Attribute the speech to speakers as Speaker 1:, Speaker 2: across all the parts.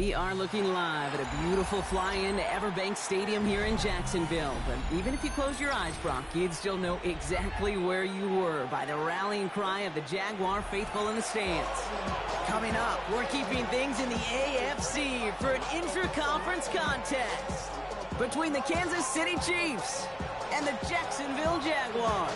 Speaker 1: We are looking live at a beautiful fly-in to Everbank Stadium here in Jacksonville. But even if you close your eyes, Brock, you'd still know exactly where you were by the rallying cry of the Jaguar faithful in the stands. Coming up, we're keeping things in the AFC for an intra-conference contest between the Kansas City Chiefs and the Jacksonville Jaguars.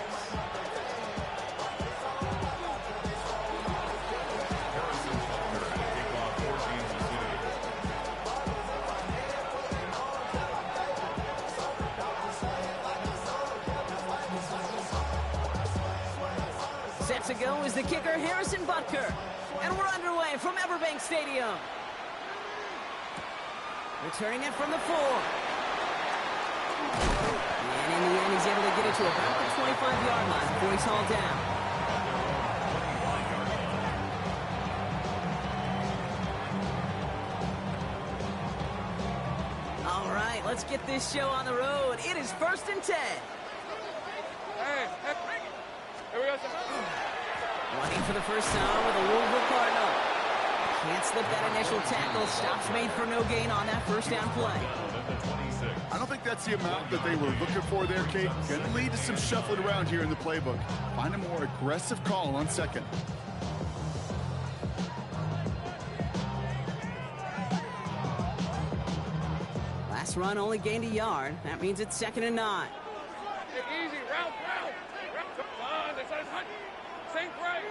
Speaker 1: Set to go is the kicker, Harrison Butker. And we're underway from Everbank Stadium. Returning it from the 4. And in the end, he's able to get it to about the 25-yard line before he's hauled down. All right, let's get this show on the road. It is 1st and 10.
Speaker 2: Hey, here we go.
Speaker 1: Running for the first time with a Louisville Cardinal. Can't slip that initial tackle. Stops made for no gain on that first down play.
Speaker 3: I don't think that's the amount that they were looking for there, Kate. Going to lead to some shuffling around here in the playbook. Find a more aggressive call on second.
Speaker 1: Last run only gained a yard. That means it's 2nd and 9.
Speaker 2: Easy, route. Come on, that's not same right.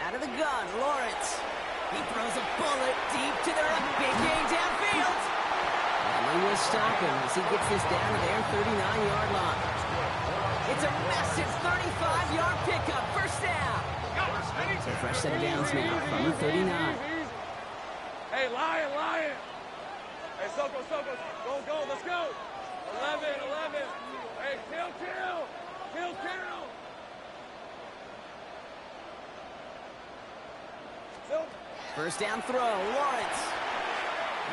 Speaker 1: Out of the gun, Lawrence. He throws a bullet deep to the right. Big gain downfield. And he will stop him as he gets this down to their 39-yard line. It's a massive 35-yard pickup. First down. So fresh set of downs now from the 39.
Speaker 2: Hey, Lion. Hey, Soko, go, let's go. 11. Hey, kill.
Speaker 1: First down throw, Lawrence.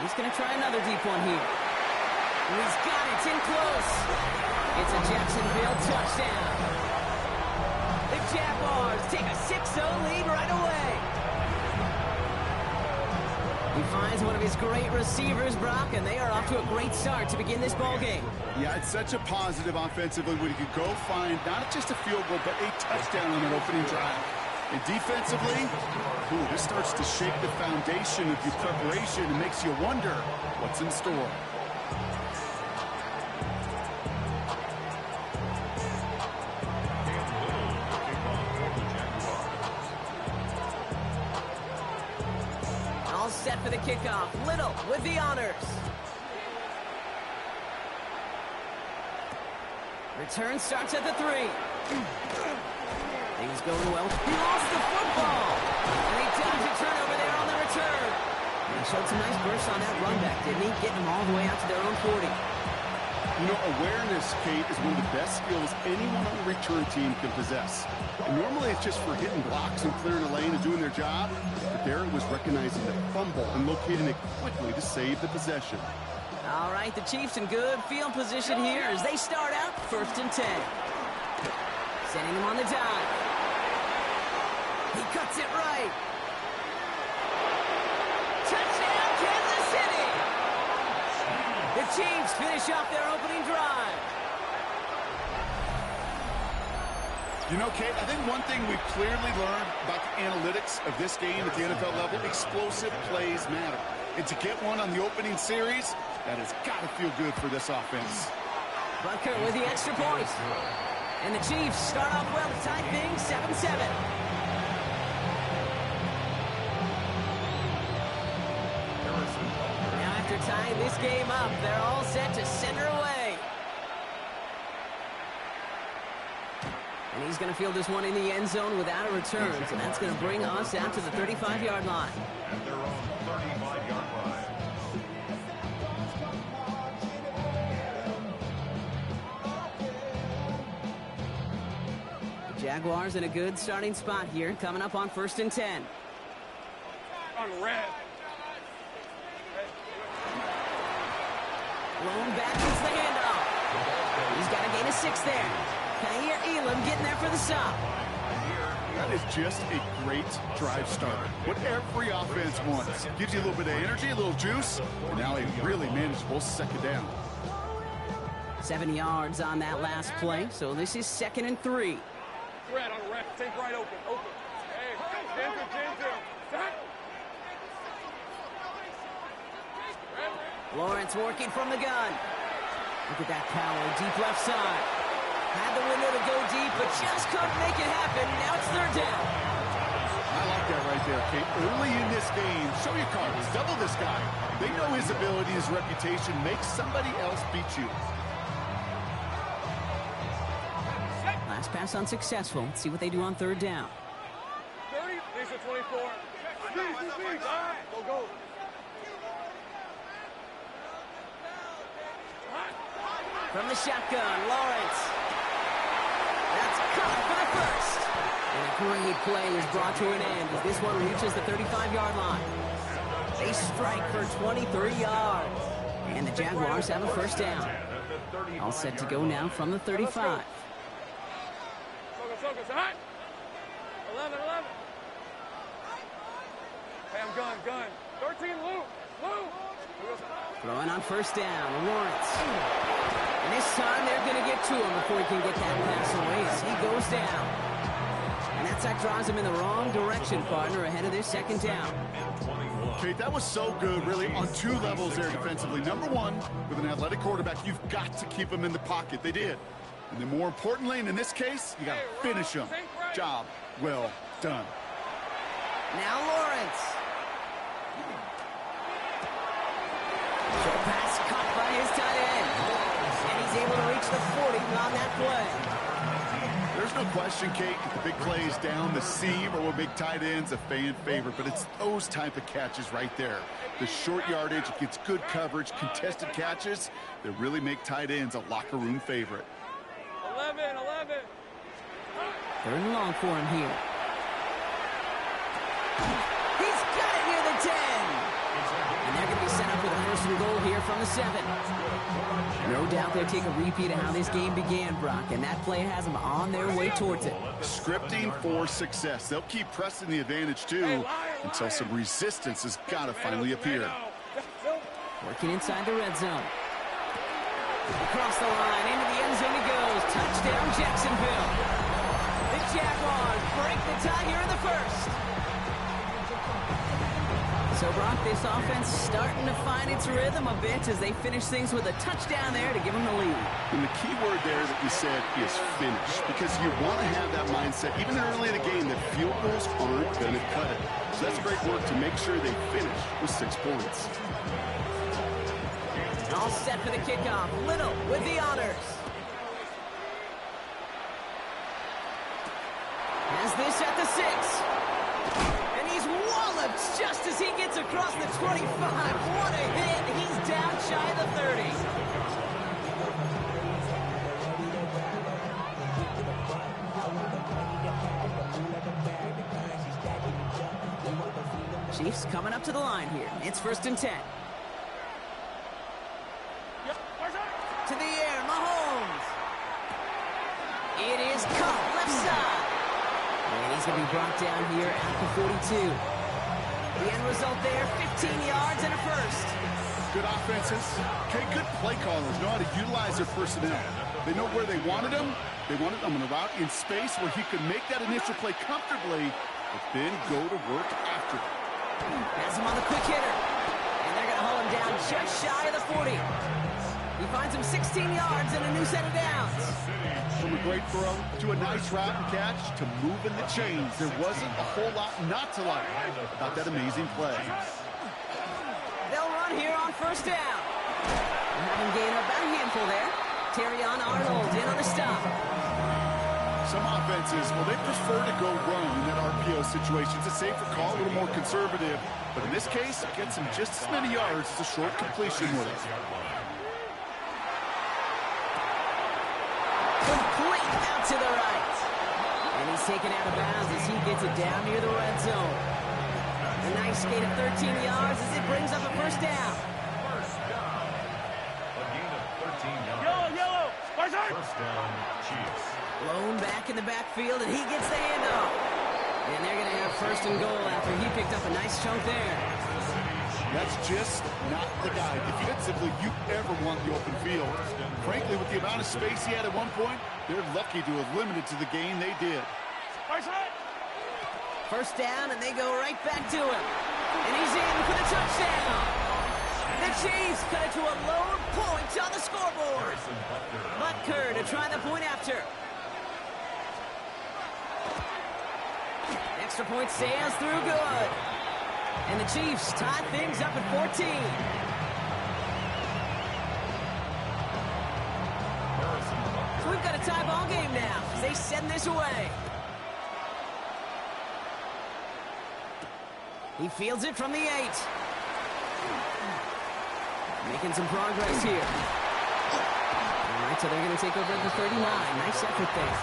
Speaker 1: He's going to try another deep one here. He's got it, it's in close. It's a Jacksonville touchdown. The Jaguars take a 6-0 lead right away. He finds one of his great receivers, Brock, and they are off to a great start to begin this ball game.
Speaker 3: Yeah, it's such a positive offensively when you could go find not just a field goal, but a touchdown on an opening drive. And defensively, this starts to shake the foundation of your preparation and makes you wonder what's in store.
Speaker 1: All set for the kickoff. Little with the honors. Return starts at the 3. Things going well. He lost the football. And he dodged a turnover there on the return. And he showed some nice bursts on that run back, didn't he? Getting them all the way out to their own 40.
Speaker 3: You know, awareness, Kate, is one of the best skills anyone on the return team can possess. And normally it's just for hitting blocks and clearing a lane and doing their job. But there it was recognizing the fumble and locating it quickly to save the possession.
Speaker 1: All right, the Chiefs in good field position here as they start out 1st and 10. Sending him on the dive. He cuts it right. Touchdown, Kansas City! The Chiefs finish off their opening drive.
Speaker 3: You know, Kate, I think one thing we've clearly learned about the analytics of this game at the NFL level, explosive plays matter. And to get one on the opening series, that has got to feel good for this offense.
Speaker 1: Butker with the extra point. And the Chiefs start off well to tie things 7-7. Now after tying this game up, they're all set to center away. And he's going to field this one in the end zone without a return. So that's going to bring us out to the 35-yard line.
Speaker 4: At their own 35-yard line.
Speaker 1: Jaguars in a good starting spot here, coming up on 1st and 10.
Speaker 2: On red.
Speaker 1: Blown back is the handoff. He's got to gain a 6 there. Can I hear Elam getting there for the stop?
Speaker 3: That is just a great drive starter. What every offense wants. Gives you a little bit of energy, a little juice, and now a really manageable second down.
Speaker 1: 7 yards on that last play, so this is 2nd and 3.
Speaker 2: Threat on the ref. Take right open. Open. Hey, gentle. Stop.
Speaker 1: Lawrence working from the gun. Look at that power, deep left side. Had the window to go deep, but just couldn't make it happen. Now it's 3rd down.
Speaker 3: I like that right there, Kate. Early in this game, show your cards. Double this guy. They know his ability, his reputation. Make somebody else beat you.
Speaker 1: Last pass unsuccessful. Let's see what they do on 3rd down.
Speaker 2: 30. These are 24. Go.
Speaker 1: From the shotgun, Lawrence. That's caught for the first. And a great play is brought to an end as this one reaches the 35-yard line. They strike for 23 yards. And the Jaguars have a 1st down. All set to go now from the 35.
Speaker 2: Focus. Hot. 11. Hey, I'm gun. 13, Lou.
Speaker 1: Throwing on 1st down, Lawrence. And this time they're going to get to him before he can get that pass away as he goes down. And that sack draws him in the wrong direction, partner, ahead of this 2nd down.
Speaker 3: Kate, that was so good, really, on 2 levels there defensively. Number one, with an athletic quarterback, you've got to keep him in the pocket. They did. And then more importantly, and in this case, you got to finish him. Job well done.
Speaker 1: Now Lawrence. Short pass caught by his tight end. And he's able to reach the 40 on that play.
Speaker 3: There's no question, Kate, if the big play is down the seam or with big tight ends, a fan favorite. But it's those type of catches right there. The short yardage, it gets good coverage, contested catches that really make tight ends a locker room favorite.
Speaker 2: 11.
Speaker 1: 3rd and long for him here. He's got it near the 10. And they're going to be set up with a 1st and goal here from the 7. No doubt they'll take a repeat of how this game began, Brock, and that play has them on their way towards it.
Speaker 3: Scripting for success. They'll keep pressing the advantage, too, until some resistance has got to finally appear.
Speaker 1: Working inside the red zone. Across the line, into the end zone he goes. Touchdown, Jacksonville. The Jaguars break the tie here in the 1st. So, Brock, this offense starting to find its rhythm a bit as they finish things with a touchdown there to give them the lead.
Speaker 3: And the key word there that you said is finish, because you want to have that mindset, even early in the game, that field goals aren't going to cut it. So that's great work to make sure they finish with 6 points.
Speaker 1: All set for the kickoff. Little with the honors. Has this at the 6. And he's walloped just as he gets across the 25. What a hit. He's down shy of the 30. Chiefs coming up to the line here. It's 1st and 10. To the air, Mahomes. It is caught left side. And he's going to be brought down here at the 42. The end result there, 15 yards and a 1st.
Speaker 3: Good offenses. Okay, good play callers know how to utilize their personnel. They know where they wanted him. They wanted him on a route in space where he could make that initial play comfortably, but then go to work after it.
Speaker 1: Has him on the quick hitter. And they're going to hold him down just shy of the 40. He finds him 16 yards and a new set of downs.
Speaker 3: From a great throw to a nice route and catch to moving the chains. There wasn't a whole lot not to like about that amazing play.
Speaker 1: They'll run here on 1st down. Having gained about a handful there. Terrion Arnold in on the stop.
Speaker 3: Some offenses, well, they prefer to go run in that RPO situation. It's a safer call, a little more conservative. But in this case, it gets him just as many yards as a short completion would have.
Speaker 1: Complete out to the right. And he's taken out of bounds as he gets it down near the red zone. A nice skate of 13 yards as it brings up a 1st down.
Speaker 4: First down. A gain of 13 yards.
Speaker 2: Yellow.
Speaker 4: First down, Chiefs.
Speaker 1: Blown back in the backfield, and he gets the handoff. And they're going to have first and goal after he picked up a nice chunk there.
Speaker 3: That's just not the guy defensively you ever want the open field. Frankly, with the amount of space he had at one point, they're lucky to have limited to the gain they did.
Speaker 1: First down, and they go right back to him. And he's in for the touchdown. The Chiefs cut it to a low point on the scoreboard. Butker to try the point after. Extra point sails through good. And the Chiefs tie things up at 14. So we've got a tie ball game now as they send this away. He fields it from the 8. Making some progress here. All right, so they're going to take over at the 39. Nice effort there.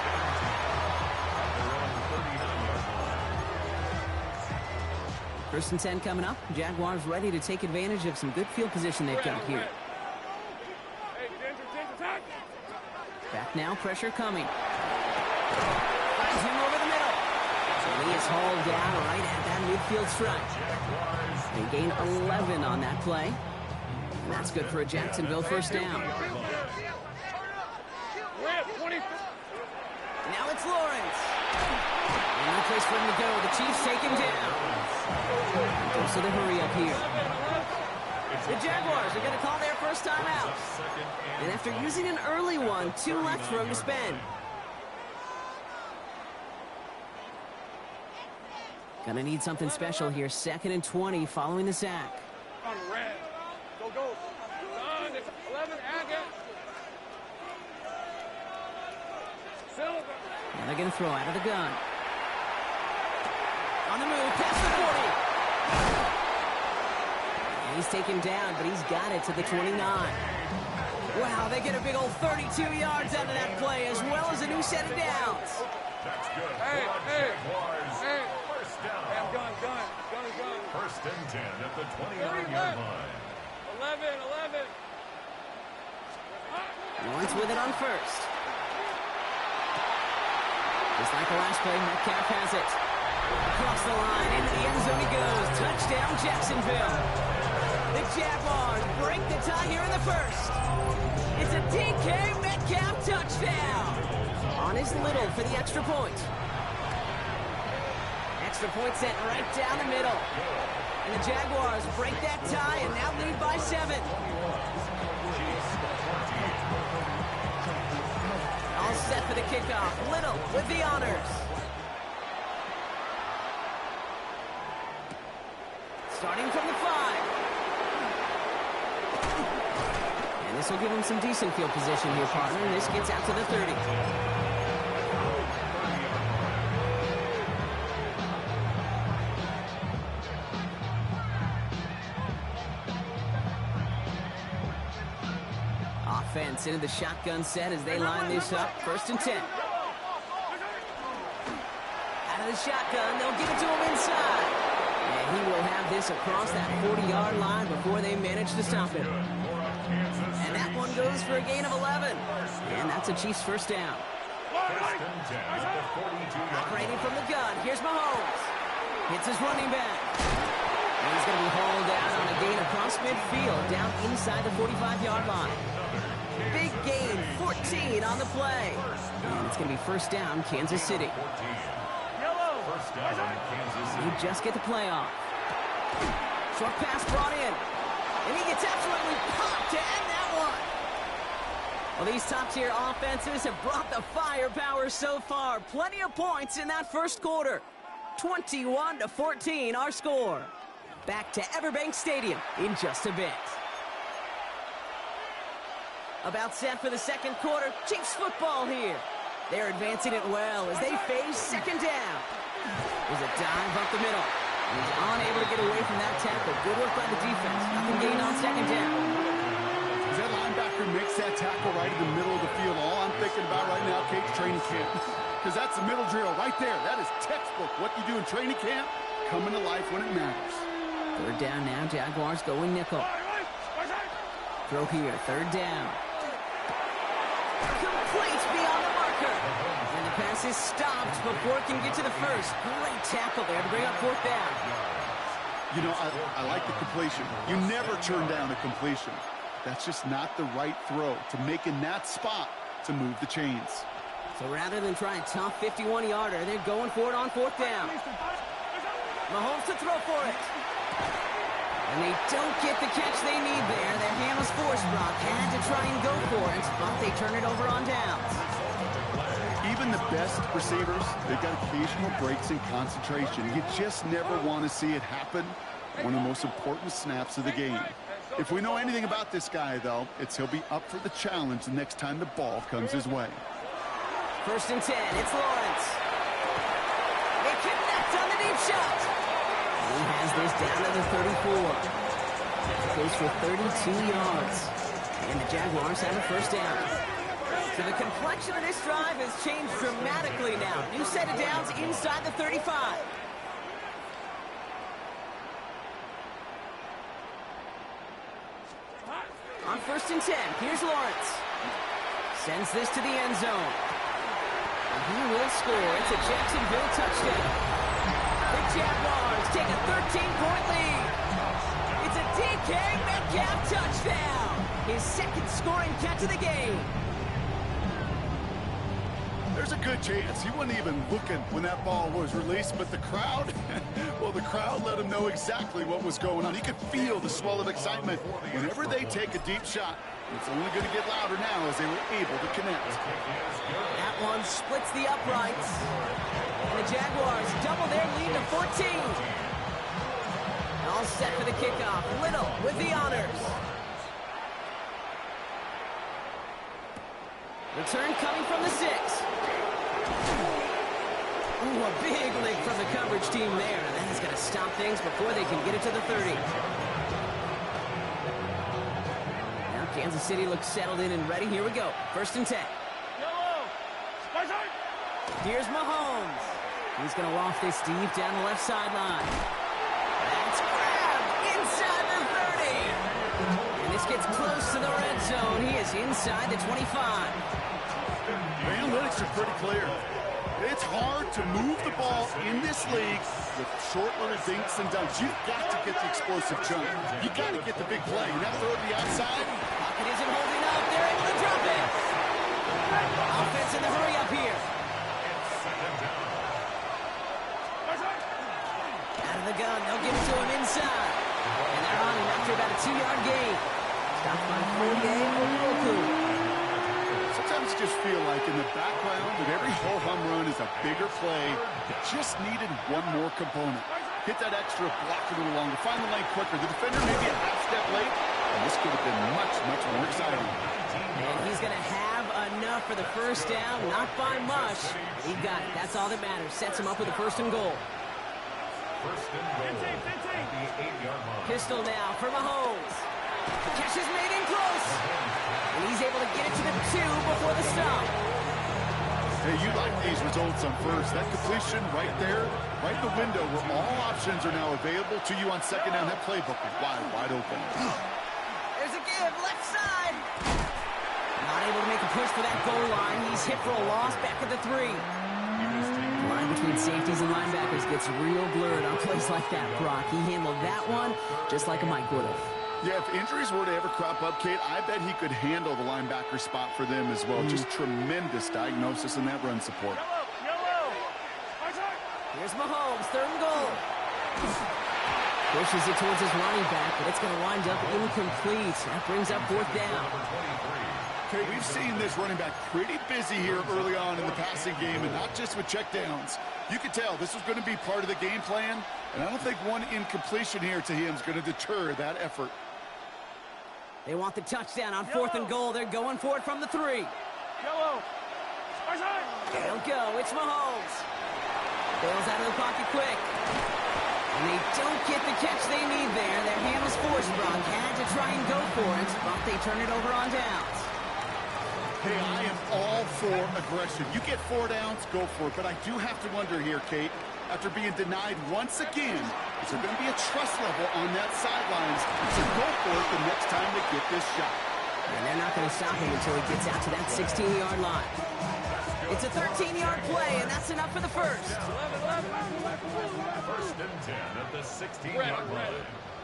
Speaker 1: First and 10 coming up. Jaguars ready to take advantage of some good field position they've got here. Back now, pressure coming. Finds him over the middle. And he is hauled down right at that midfield strike. They gain 11 on that play. And that's good for a Jacksonville first down. Now it's Lawrence. And no place for him to go. The Chiefs take him down. Goes to the hurry up here. The Jaguars are going to call their first time out. And after using an early one, 2 left for him to spend. Gonna need something special here. 2nd and 20 following the sack.
Speaker 2: On red. Go, go. On, it's 11, Agate. Silver.
Speaker 1: Now they're gonna throw out of the gun. On the move, past the 40. He's taken down, but he's got it to the 29. Wow, they get a big old 32 yards out of that play, as well as a new set of downs.
Speaker 4: That's good.
Speaker 2: Hey.
Speaker 4: First down.
Speaker 2: Gun.
Speaker 4: First and 10 at the 29-yard line.
Speaker 2: 11.
Speaker 1: Lawrence with it on first. Just like the last play, Metcalf has it. Across the line, into the end zone he goes. Touchdown, Jacksonville. The Jaguars break the tie here in the first. It's a DK Metcalf touchdown. On his Little for the extra point. Extra point sent right down the middle. And the Jaguars break that tie and now lead by 7. All set for the kickoff. Little with the honors. Starting from the 5. And this will give him some decent field position here, partner. And this gets out to the 30. Offense into the shotgun set as they line this up. 1st and 10. Out of the shotgun, they'll give it to him inside. And he will have this across that 40-yard line before they manage to stop him. And that one goes for a gain of 11. And that's a Chiefs first down. Operating from the gun. Here's Mahomes. Hits his running back. And he's going to be hauled out on a gain across midfield down inside the 45-yard line. Big gain, 14 on the play. And it's going to be first down, Kansas City. You just get the play off. Short pass brought in. And he gets absolutely popped to end that one. Well, these top-tier offenses have brought the firepower so far. Plenty of points in that first quarter. 21-14, our score. Back to Everbank Stadium in just a bit. About set for the second quarter. Chiefs football here. They're advancing it well as they face second down. There's a dive up the middle. And he's unable to get away from that tackle. Good work by the defense. Nothing gained on second down.
Speaker 3: As that linebacker makes that tackle right in the middle of the field, all I'm thinking about right now, Kate's training camp. Because that's the middle drill right there. That is textbook. What you do in training camp, coming to life when it matters.
Speaker 1: 3rd down now. Jaguars going nickel. Throw here. 3rd down. Complete beyond the mark blocker. And the pass is stopped before it can get to the first. Great tackle there to bring up fourth down.
Speaker 3: You know, I like the completion. You never turn down a completion. That's just not the right throw to make in that spot to move the chains.
Speaker 1: So rather than try a tough 51-yarder, they're going for it on fourth down. Mahomes to throw for it. And they don't get the catch they need there. Their hand was forced, Brock. Had to try and go for it, but they turn it over on downs.
Speaker 3: Even the best receivers, they've got occasional breaks in concentration. You just never want to see it happen. One of the most important snaps of the game. If we know anything about this guy, though, it's he'll be up for the challenge the next time the ball comes his way.
Speaker 1: 1st and 10. It's Lawrence. They connect on the deep shot. He has this down to the 34. Goes for 32 yards. And the Jaguars have a first down. So the complexion of this drive has changed dramatically now. New set of downs inside the 35. On 1st and 10, here's Lawrence. Sends this to the end zone. And he will score. It's a Jacksonville touchdown. The Jaguars take a 13-point lead. It's a DK Metcalf touchdown. His second scoring catch of the game.
Speaker 3: There's a good chance he wasn't even looking when that ball was released, but the crowd, well, the crowd let him know exactly what was going on. He could feel the swell of excitement. Whenever they take a deep shot, it's only going to get louder now as they were able to connect.
Speaker 1: That one splits the uprights. And the Jaguars double their lead to 14. All set for the kickoff. Little with the honors. Return coming from the 6. Ooh, a big lick from the coverage team there. That is going to stop things before they can get it to the 30. Now Kansas City looks settled in and ready. Here we go. 1st and 10. Here's Mahomes. He's going to loft this deep down the left sideline. That's grabbed inside the 30. And this gets close to the red zone. He is inside the 25.
Speaker 3: The analytics are pretty clear. It's hard to move the ball in this league with short little dinks and dunks. You've got to get the explosive jump. You've got to get the big play. And that throw to the outside.
Speaker 1: Pocket isn't holding up. They're able to drop it. Offense in the hurry up here. Out of the gun. They'll give it to him inside. And they're on him after about a 2-yard gain. Stopped by Fourier Oluokun.
Speaker 3: Sometimes you just feel like in the background that every ho-hum run is a bigger play. It just needed one more component. Hit that extra block a little longer. Find the lane quicker. The defender may be a half step late, and this could have been much, much more exciting.
Speaker 1: And he's going to have enough for the first down. Not by much. He got it. That's all that matters. Sets him up with a 1st and goal.
Speaker 4: First and goal. 8-yard line.
Speaker 1: Pistol now for Mahomes. The catch is made in close. And he's able to get it to the 2 before the stop.
Speaker 3: Hey, you like these results on first. That completion right there, right in the window where all options are now available to you on 2nd down. That playbook is wide open.
Speaker 1: There's a give, left side. Not able to make a push for that goal line. He's hit for a loss back at the 3. The line between safeties and linebackers gets real blurred on plays like that, Brock. He handled that one just like a Mike would have.
Speaker 3: Yeah, if injuries were to ever crop up, Kate, I bet he could handle the linebacker spot for them as well. Just tremendous diagnosis in that run support.
Speaker 1: Here's Mahomes, 3rd and goal. Pushes it towards his running back, but it's going to wind up incomplete. That brings up 4th down.
Speaker 3: Okay, we've seen this running back pretty busy here early on in the passing game, and not just with checkdowns. You could tell this was going to be part of the game plan, and I don't think one incompletion here to him is going to deter that effort.
Speaker 1: They want the touchdown on 4th and goal. They're going for it from the 3. They'll go. It's Mahomes. Bails out of the pocket quick. And they don't get the catch they need there. Their hand was forced, Brock. Had to try and go for it, but they turn it over on downs.
Speaker 3: Hey, I am all for aggression. You get 4 downs, go for it. But I do have to wonder here, Kate, after being denied once again, is there going to be a trust level on that sidelines to go for it the next time they get this shot?
Speaker 1: And they're not going to stop him until he gets out to that 16-yard line. It's a 13-yard play, and that's enough for the first.
Speaker 4: 1st and 10 at the 16-yard line.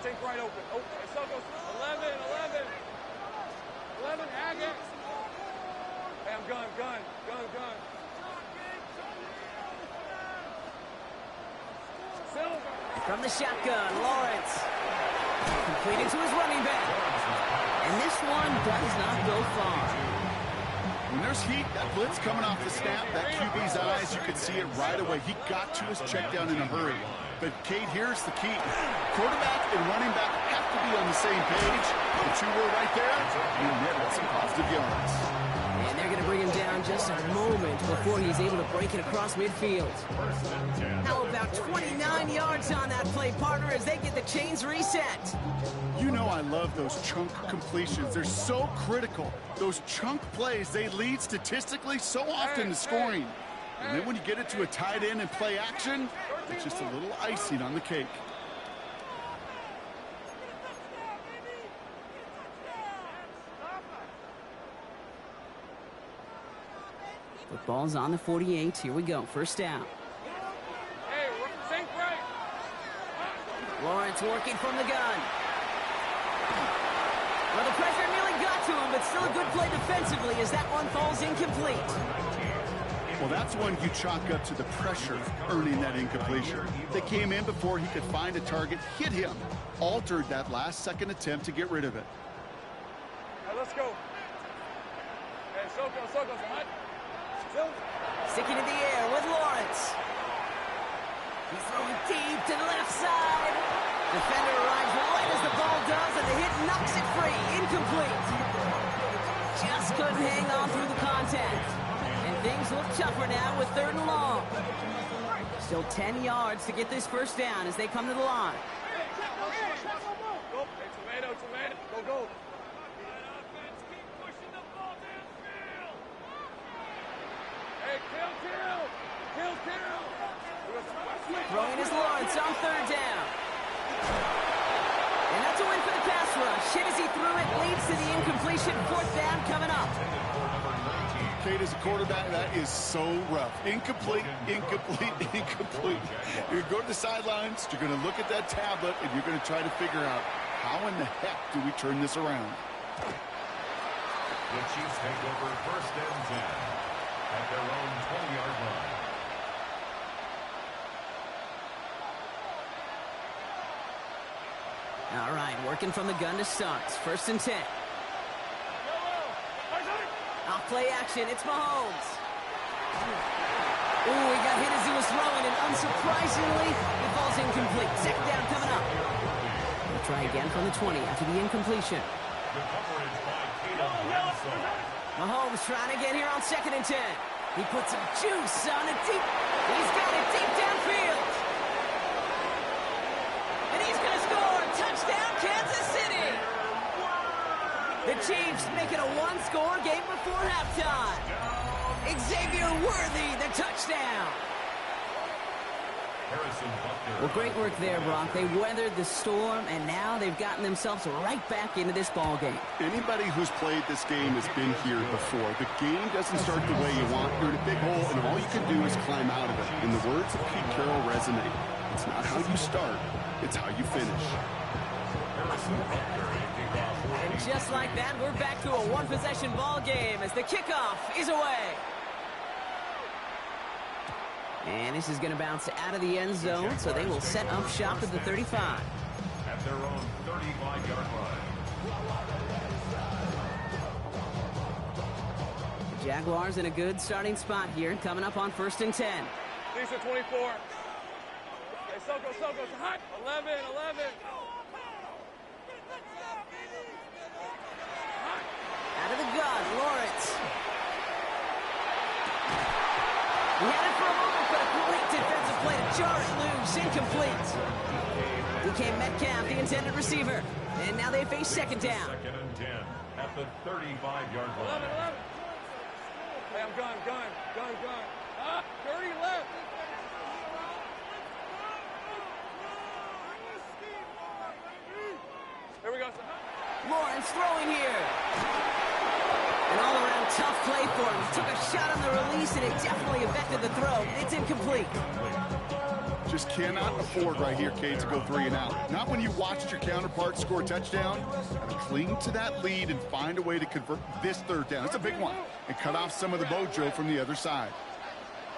Speaker 2: Take right open. Oh, so goes 11. 11, Haggett. Hey, I'm gun. Silver.
Speaker 1: From the shotgun, Lawrence. Completed to his running back. And this one does not go far.
Speaker 3: When there's heat, that blitz coming off the snap, that QB's eyes, you could see it right away. He got to his check down in a hurry. But, Kate, here's the key. Quarterback and running back have to be on the same page. The two were right there. You netted some positive yards.
Speaker 1: And they're going to bring him down just a moment before he's able to break it across midfield. How about 29 yards on that play, partner, as they get the chains reset?
Speaker 3: You know I love those chunk completions. They're so critical. Those chunk plays, they lead statistically so often to scoring. And then when you get it to a tight end and play action, it's just a little icing on the cake.
Speaker 1: Football's on the 48. Here we go. First down.
Speaker 2: Hey, sink right.
Speaker 1: Lawrence working from the gun. Well, the pressure nearly got to him, but still a good play defensively as that one falls incomplete.
Speaker 3: Well, that's one you chalk up to the pressure earning that incompletion. They came in before he could find a target, hit him, altered that last-second attempt to get rid of it.
Speaker 2: Hey, let's go. Hey, Soko's hot.
Speaker 1: Sticking in the air with Lawrence. He's throwing deep to the left side. Defender arrives right as the ball does, and the hit knocks it free. Incomplete. Just couldn't hang on through the contact. And things look tougher now with 3rd and long. Still 10 yards to get this first down as they come to the line.
Speaker 2: Go. Hey, tomato. Go. Hey, kill.
Speaker 1: Throwing is Lawrence on 3rd down. And that's a win for the pass rush. Hit as he threw it, leads to the incompletion. 4th down coming up.
Speaker 3: Kate, as a quarterback, that is so rough. Incomplete. You're going to go to the sidelines, you're going to look at that tablet, and you're going to try to figure out how in the heck do we turn this around.
Speaker 4: The Chiefs take over 1st and 10 at their own 20-yard line.
Speaker 1: All right, working from the gun to start. 1st and 10. Off play action, it's Mahomes. Ooh, he got hit as he was throwing, and unsurprisingly, it falls incomplete. 2nd down coming up. We'll try again from the 20 after the incompletion.
Speaker 4: The coverage by
Speaker 1: Mahomes trying to get here on 2nd and 10. He puts some juice on it deep. He's got it deep downfield. And he's going to score. Touchdown, Kansas City. The Chiefs make it a one-score game before halftime. Xavier Worthy, the touchdown. Well, great work there, Brock. They weathered the storm, and now they've gotten themselves right back into this ball game.
Speaker 3: Anybody who's played this game has been here before. The game doesn't start the way you want. You're in a big hole, and all you can do is climb out of it. And the words of Pete Carroll resonate. It's not how you start, it's how you finish.
Speaker 1: And just like that, we're back to a one-possession ball game as the kickoff is away. And this is going to bounce out of the end zone, so they will set up shop at the 35.
Speaker 4: At their own 35-yard line.
Speaker 1: The Jaguars in a good starting spot here, coming up on 1st and 10.
Speaker 2: Lisa 24. Hey, Soko's hot. 11.
Speaker 1: Out of the gun, Lawrence. He had it for a moment, but a great defensive play to jar it loose. Incomplete. DK Metcalf, the intended receiver. And now they face 2nd down.
Speaker 4: 2nd and 10 at the 35-yard line.
Speaker 2: 11. Hey, I'm gun. 30 left. Here we go.
Speaker 1: Lawrence throwing here. An all-around tough play for him. He took a shot on the release, and it definitely affected the throw. It's incomplete.
Speaker 3: Just cannot afford right here, Kate, to go 3 and out. Not when you watched your counterpart score a touchdown. Gotta cling to that lead and find a way to convert this 3rd down. It's a big one. And cut off some of the mojo from the other side.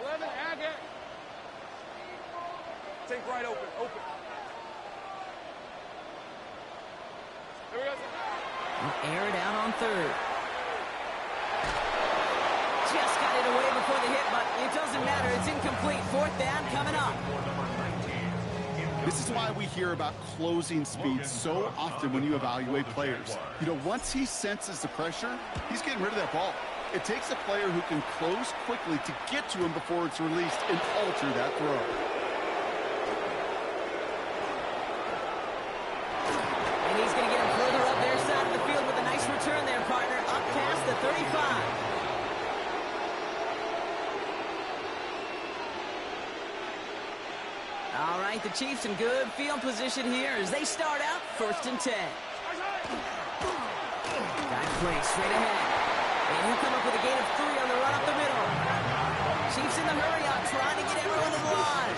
Speaker 2: 11, Agate. Take right open, open. Here we go.
Speaker 1: Air it out on 3rd. Just got it away before the hit, but it doesn't matter. It's incomplete. 4th down coming up.
Speaker 3: This is why we hear about closing speed so often when you evaluate players. You know, once he senses the pressure, he's getting rid of that ball. It takes a player who can close quickly to get to him before it's released and alter that throw.
Speaker 1: And he's going to get him further up their side of the field with a nice return there, partner. Up past the 35. All right, the Chiefs in good field position here as they start out 1st and 10. Guy plays straight ahead. And he'll come up with a gain of 3 on the run up the middle. Chiefs in the hurry up, trying to get everyone to the line.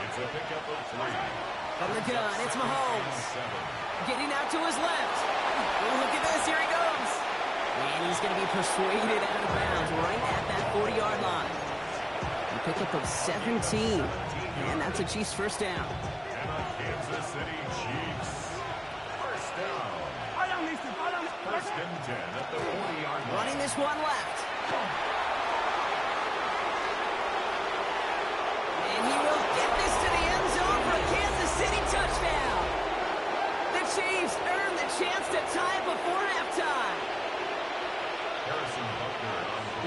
Speaker 4: It's a pickup of 3.
Speaker 1: From the gun, it's Mahomes. Getting out to his left. Oh, look at this, here he goes. And he's going to be persuaded out of bounds right at that 40-yard line. A pickup of 17. And that's a Chiefs 1st down.
Speaker 4: And a Kansas City Chiefs 1st down. 1st and 10 at the 40-yard line.
Speaker 1: Running this one left. And he will get this to the end zone for a Kansas City touchdown. The Chiefs earn the chance to tie before halftime.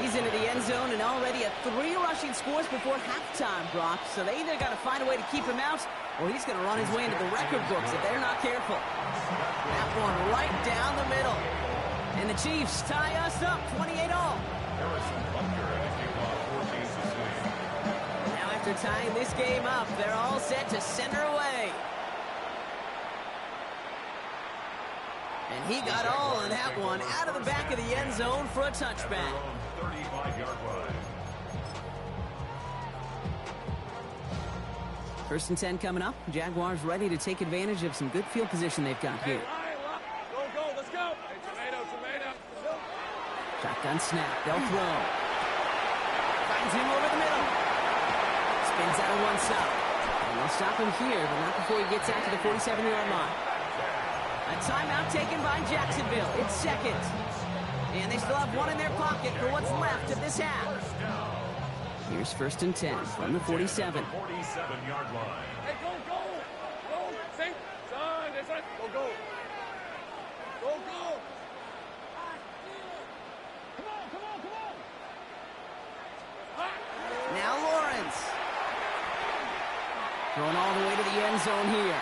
Speaker 1: He's into the end zone and already at 3 rushing scores before halftime, Brock. So they either got to find a way to keep him out, or he's going to run his way into the record books if they're not careful. That one right down the middle. And the Chiefs tie us up 28-all. Now after tying this game up, they're all set to send her away. And he got all of that one out of the back of the end zone for a touchback.
Speaker 4: 35-yard line.
Speaker 1: 1st and 10 coming up. Jaguars ready to take advantage of some good field position they've got here.
Speaker 2: Go, let's go. Hey, tomato.
Speaker 1: Shotgun snap. They'll throw. Finds him over the middle. Spins out of one stop. And they'll stop him here, but not before he gets out to the 47-yard line. A timeout taken by Jacksonville. It's 2nd. And they still have 1 in their pocket for what's left of this half. Here's 1st and 10 from the 47.
Speaker 4: 47-yard line.
Speaker 2: Hey, go. Sing. Son, it's right. Go. Come on.
Speaker 1: Now Lawrence. Going all the way to the end zone here.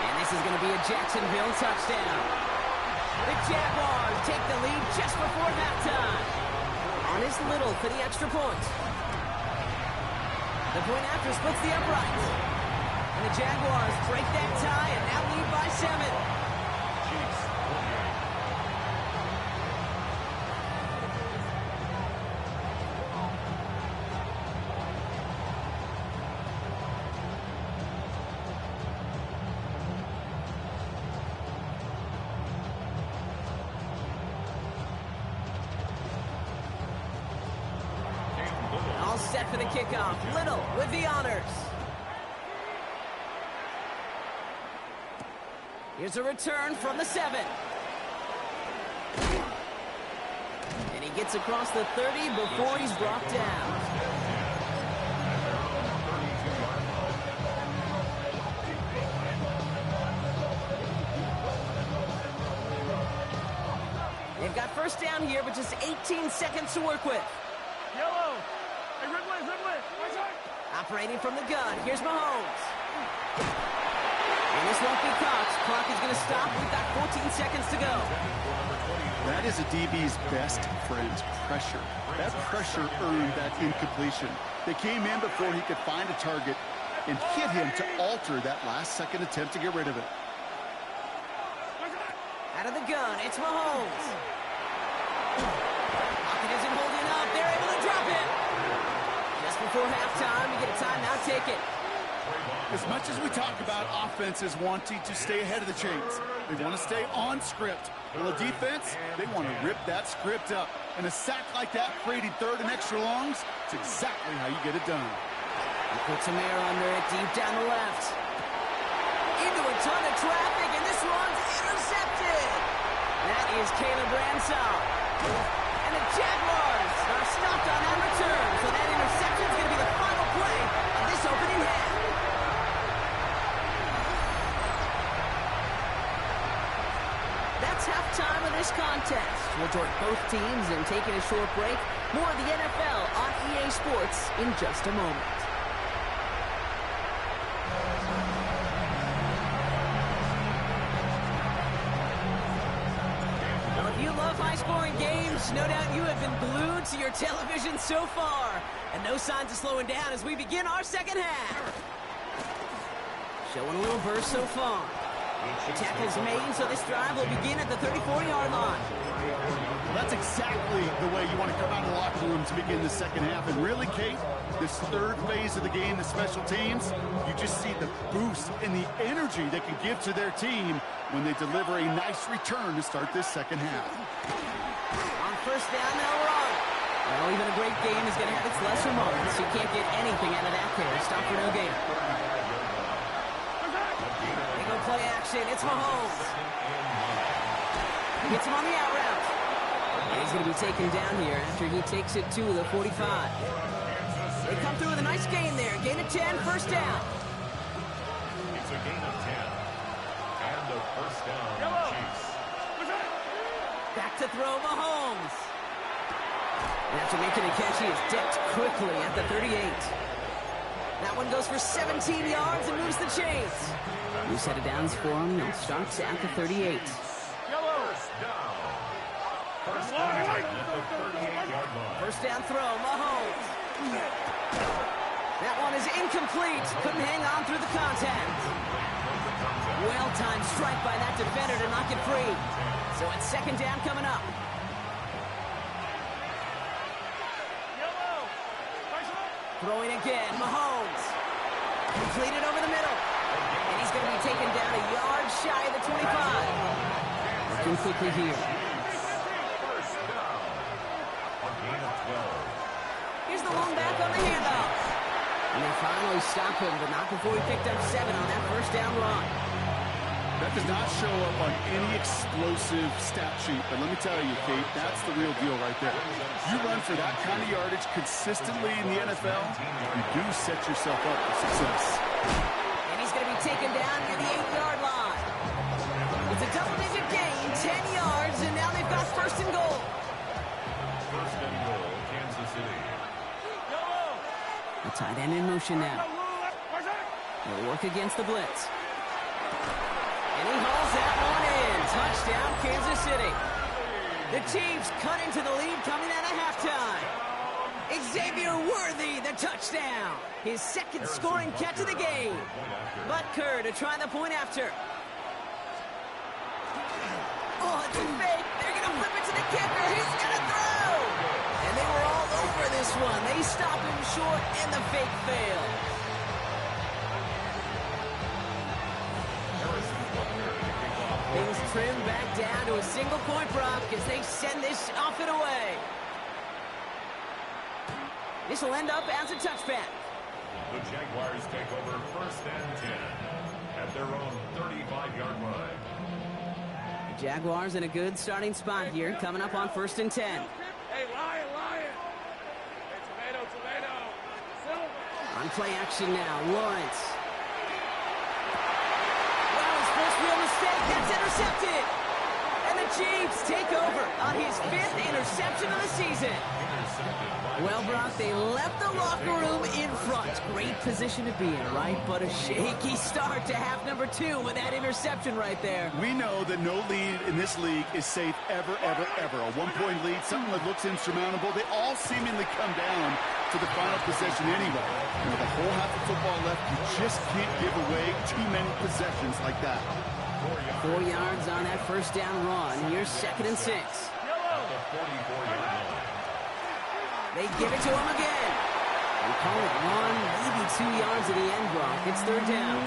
Speaker 1: And this is going to be a Jacksonville touchdown. The Jaguars take the lead just before halftime. On his little for the extra point. The point after splits the uprights. And the Jaguars break that tie and now lead by 7.
Speaker 4: Chiefs 48.
Speaker 1: All set for the kickoff. Little with the honors. Here's a return from the 7. And he gets across the 30 before he's brought down. They've got 1st down here, but just 18 seconds to work with.
Speaker 2: Yellow. Hey, red way.
Speaker 1: Operating from the gun. Here's Mahomes. And this won't be caught. Clock is going to stop. We've got 14 seconds to go.
Speaker 3: That is a DB's best friend, pressure. That pressure earned that incompletion. They came in before he could find a target and hit him to alter that last-second attempt to get rid of it.
Speaker 1: Out of the gun, it's Mahomes. Pocket isn't holding up. They're able to drop it. Just before halftime, you get a timeout, take it.
Speaker 3: As much as we talk about offenses wanting to stay ahead of the chains, they want to stay on script. Well, the defense, they want to rip that script up. And a sack like that, creating third and extra longs, it's exactly how you get it done.
Speaker 1: He puts some air under it, deep down the left. Into a ton of traffic, and this one's intercepted. That is Caleb Ransall. And the Jaguars are stopped on that return. So that interception is going to be the final play of this opening half. That's halftime of this contest. We'll join both teams in taking a short break. More of the NFL on EA Sports in just a moment. Now, if you love high-scoring games, no doubt you have been glued to your television so far. And no signs of slowing down as we begin our second half. Showing a little burst so far. The tackle's made, so this drive will begin at the 34-yard line.
Speaker 3: Well, that's exactly the way you want to come out of the locker room to begin the second half. And really, Kate, this third phase of the game, the special teams, you just see the boost and the energy they can give to their team when they deliver a nice return to start this second half.
Speaker 1: On first down, they'll run. Well, even a great game is going to have its lesser moments. You can't get anything out of that carry. Stop for no gain. Play action, it's Mahomes. Gets him on the out route. And he's going to be taken down here after he takes it to the 45. They come through with a nice gain there. Gain of 10, first down.
Speaker 4: It's a gain of 10. And a first down, Chiefs.
Speaker 1: Back to throw, Mahomes. And after making a catch, he is decked quickly at the 38. That one goes for 17 yards and moves the chains. New set of downs for him. It starts at the 38. First down throw, Mahomes. That one is incomplete. Couldn't hang on through the contact. Well-timed strike by that defender to knock it free. So it's second down coming up. Throwing again, Mahomes. Completed over the middle. And he's going to be taken down a yard shy of the 25. Working quickly here. Here's the long back on the handoff. And they finally stop him, but not before he picked up 7 on that first down run.
Speaker 3: That does not show up on any explosive stat sheet, but let me tell you, Kate, that's the real deal right there. You run for that kind of yardage consistently in the NFL, you do set yourself up for success.
Speaker 1: And he's going to be taken down near the 8-yard line. It's a double-digit gain, 10 yards, and now they've got first and goal.
Speaker 4: First and goal, Kansas City.
Speaker 1: The tight end in motion now. They'll work against the blitz. And he hauls that one in. Touchdown, Kansas City. The Chiefs cut into the lead coming out of halftime. Xavier Worthy, the touchdown. His second scoring catch of the game. Butker to try the point after. Oh, it's a fake. They're going to flip it to the kicker. He's going to throw. And they were all over this one. They stop him short, and the fake failed. Things trimmed back down to a single-point drop as they send this off and away. This will end up as a touchback.
Speaker 4: The Jaguars take over first and 10 at their own 35-yard line.
Speaker 1: The Jaguars in a good starting spot here, coming up on first and 10.
Speaker 2: Hey, lion, lion. Hey, tomato. Silver.
Speaker 1: On play action now, Lawrence. Real mistake, that's intercepted. And the Chiefs take over on his 5th interception of the season. Well, Brock, they left the locker room in front. Great position to be in, right? But a shaky start to half number 2 with that interception right there.
Speaker 3: We know that no lead in this league is safe ever, ever, ever. A one-point lead, something that looks insurmountable. They all seemingly come down to the final possession anyway. And with a whole half of football left, you just can't give away too many possessions like that.
Speaker 1: 4 yards on that first down run. Here's 2nd and 6. They give it to him again. We call it 1, maybe 2 yards at the end, Brock. It's 3rd down.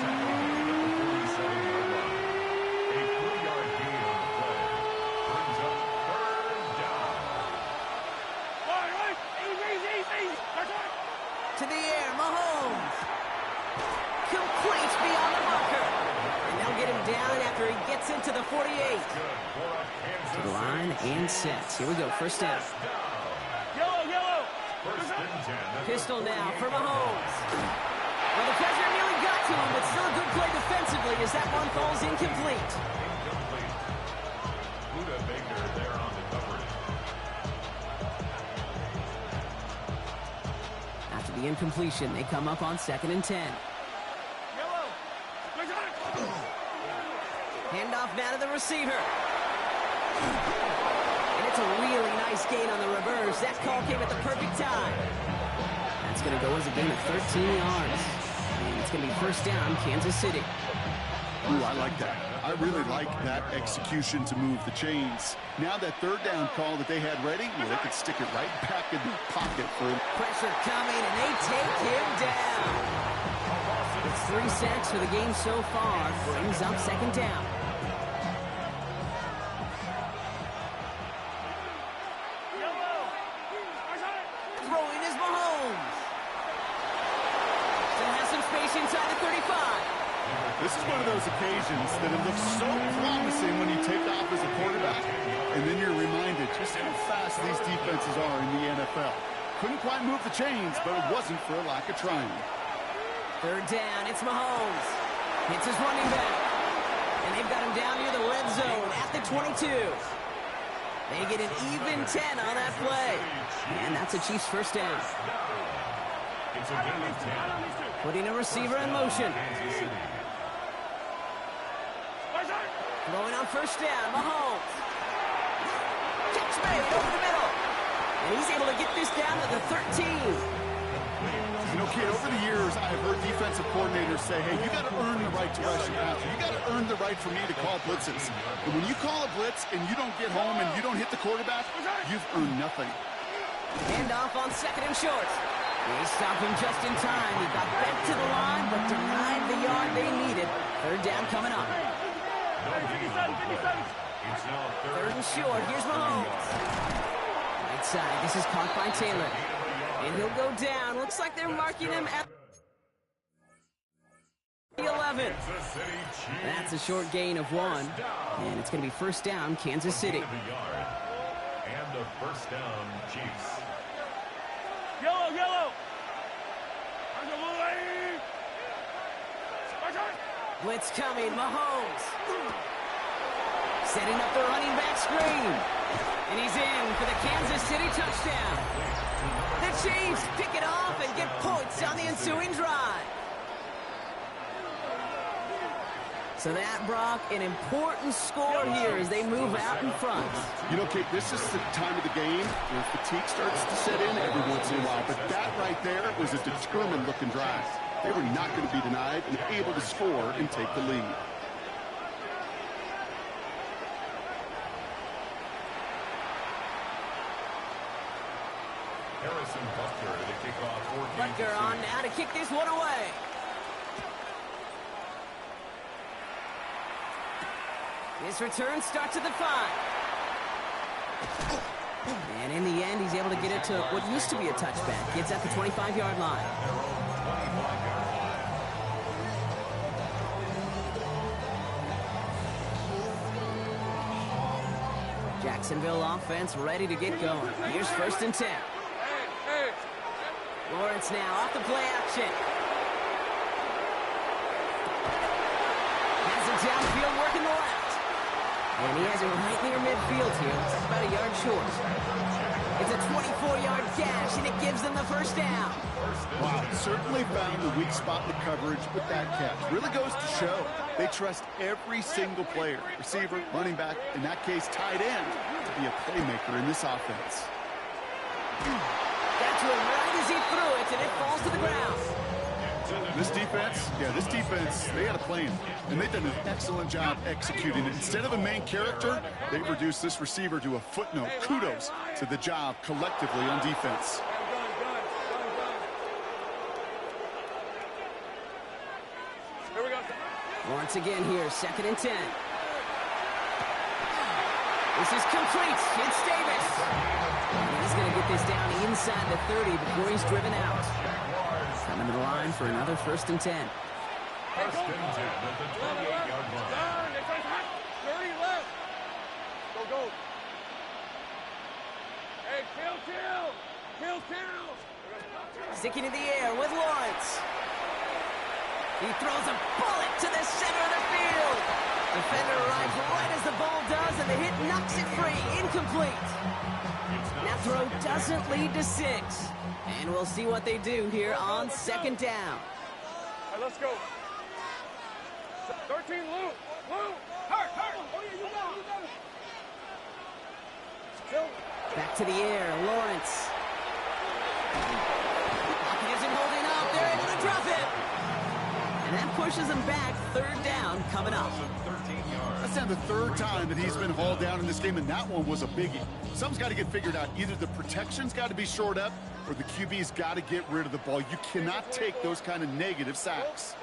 Speaker 1: To the air, Mahomes. Complete beyond the marker. And they'll get him down after he gets into the 48. To the line and sets. Here we go, 1st down.
Speaker 2: Yellow.
Speaker 1: Pistol now for Mahomes. Well, the pressure nearly got to him, but still a good play defensively as that one falls incomplete.
Speaker 4: Buda Baker there on the coverage.
Speaker 1: After the incompletion, they come up on 2nd and 10. Handoff now to the receiver. And it's a really nice gain on the reverse. That call came at the perfect time. That's going to go as a gain of 13 yards. And it's going to be 1st down, Kansas City.
Speaker 3: Ooh, I like that. I really like that execution to move the chains. Now that 3rd down call that they had ready, well, they could stick it right back in the pocket for him.
Speaker 1: Pressure coming, and they take him down. It's 3 sacks for the game so far. Brings up 2nd down. Throwing is Mahomes. Still has some space inside the 35.
Speaker 3: This is one of those occasions that it looks so promising when you take off as a quarterback, and then you're reminded just how fast these defenses are in the NFL. Couldn't quite move the chains, but it wasn't for a lack of trying.
Speaker 1: 3rd down, it's Mahomes. Hits his running back. And they've got him down near the red zone at the 22. They get an even 10 on that play. And that's a Chiefs 1st down.
Speaker 4: It's a gain of 10.
Speaker 1: Putting a receiver in motion. Throwing on 1st down, Mahomes. Catch made over the middle. And he's able to get this down to the 13.
Speaker 3: You know, kid, over the years, I've heard defensive coordinators say, hey, you got to earn the right to rush your passer. You got to earn the right for me to call blitzes. And when you call a blitz and you don't get home and you don't hit the quarterback, you've earned nothing.
Speaker 1: Handoff on 2nd and short. They stop him just in time. He got back to the line, but denied the yard they needed. 3rd down coming up. 3rd and short. Here's Mahomes. Right side. This is caught by Taylor. And he'll go down. Looks like they're marking him at the 11. That's a short gain of 1. And it's going to be 1st down, Kansas City.
Speaker 4: And the 1st down, Chiefs.
Speaker 2: Yellow.
Speaker 1: Blitz coming, Mahomes. Setting up the running back screen. And he's in for the Kansas City touchdown. The Chiefs pick it off and get points on the ensuing drive. So that, Brock, an important score here as they move out in front.
Speaker 3: You know, Kate, this is the time of the game where fatigue starts to set in every once in a while. But that right there was a determined-looking drive. They were not going to be denied and able to score and take the lead.
Speaker 4: Harrison Butker to kick off for
Speaker 1: Butker on now to kick this one away. His return starts at the 5. And in the end, he's able to get it to what used to be a touchback. Gets at the 25-yard line. Jacksonville offense ready to get going. Here's 1st and 10. Lawrence now off the play action. Has it downfield working the left. And he has it right near midfield here. It's about a yard short. It's a 24-yard gash, and it gives them the 1st down.
Speaker 3: Wow, certainly found the weak spot in the coverage with that catch. Really goes to show they trust every single player, receiver, running back, in that case, tight end, to be a playmaker in this offense.
Speaker 1: Got to him right as he threw it, and it falls to the ground.
Speaker 3: This defense, they had a plan, and they've done an excellent job executing it. Instead of a main character, they've reduced this receiver to a footnote. Kudos to the job collectively on defense.
Speaker 2: Here we go.
Speaker 1: Once again here, 2nd and 10. This is complete. It's Davis. And he's going to get this down inside the 30 before he's driven out. Coming to the line for another 1st and 10.
Speaker 4: First and 10 at the 28-yard line.
Speaker 2: Down. It's hot. 30 left. Go. Hey, kill.
Speaker 1: Sticking to the air with Lawrence. He throws a bullet to the center of the field. Defender arrives right as the ball does, and the hit knocks it free. Incomplete. That throw doesn't lead to 6. And we'll see what they do here on 2nd down.
Speaker 2: All right, let's go. 13, Lou. Hurt. Oh, yeah, you got it. Chill.
Speaker 1: Back to the air, Lawrence. Pocket isn't holding up. They're able to drop it. And that pushes him back. 3rd down coming up.
Speaker 3: That's now the 3rd time that he's been hauled down in this game, and that one was a biggie. Something's got to get figured out. Either the protection's got to be shored up, or the QB's got to get rid of the ball. You cannot take those kind of negative sacks.